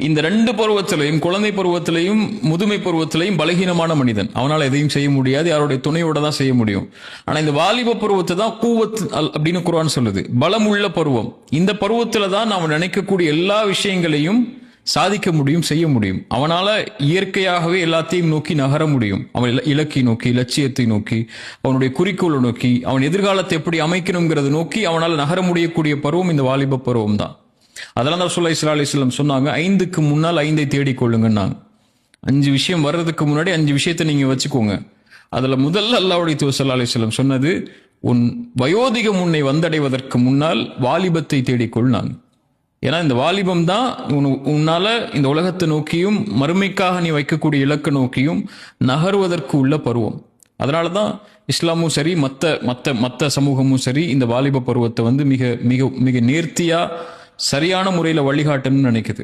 இந்த ரெண்டு பருவத்திலையும், குழந்தை பருவத்திலையும் முதுமை பருவத்திலையும் பலகீனமான மனிதன். அவனால் எதையும் செய்ய முடியாது, யாருடைய துணையோட தான் செய்ய முடியும். ஆனா இந்த வாலிப பருவத்தை தான் கூவத் அப்படின்னு குர்ஆன் சொல்லுது, பலம் உள்ள பருவம். இந்த பருவத்துல தான் அவன் நினைக்கக்கூடிய எல்லா விஷயங்களையும் சாதிக்க முடியும், செய்ய முடியும். அவனால இயற்கையாகவே எல்லாத்தையும் நோக்கி நகர முடியும். அவன் இலக்கை நோக்கி, லட்சியத்தை நோக்கி, அவனுடைய குறிக்கோளை நோக்கி, அவன் எதிர்காலத்தை எப்படி அமைக்கணுங்கிறத நோக்கி அவனால் நகர முடியக்கூடிய பருவம் இந்த வாலிப பருவம் தான். அதெல்லாம் தான் ரசூலுல்லாஹி ஸல்லல்லாஹு அலைஹி வஸல்லம் சொன்னாங்க, 5க்கு முன்னால் 5ஐ தேடிக்கொள்ளுங்கன்னாங்க. 5 விஷயம் வர்றதுக்கு முன்னாடி 5 விஷயத்தை நீங்க வச்சுக்கோங்க. அதுல முதல்ல அல்லாஹ்வுடைய தூதர் ஸல்லல்லாஹு அலைஹி வஸல்லம் சொன்னது, உன் வயோதிகம் உன்னை வந்தடைவதற்கு முன்னால் வாலிபத்தை தேடிக்கொள்னாங்க. ஏன்னா இந்த வாலிபம் தான் உன்னால இந்த உலகத்தை நோக்கியும் மறுமைக்காக நீ வைக்கக்கூடிய இலக்கை நோக்கியும் நகருவதற்கு உள்ள பருவம். அதனாலதான் இஸ்லாமும் சரி, மத்த சமூகமும் சரி, இந்த வாலிப பருவத்தை மிக மிக மிக நேர்த்தியா சரியான முறையில வழிகாட்டணும்னு நினைக்குது.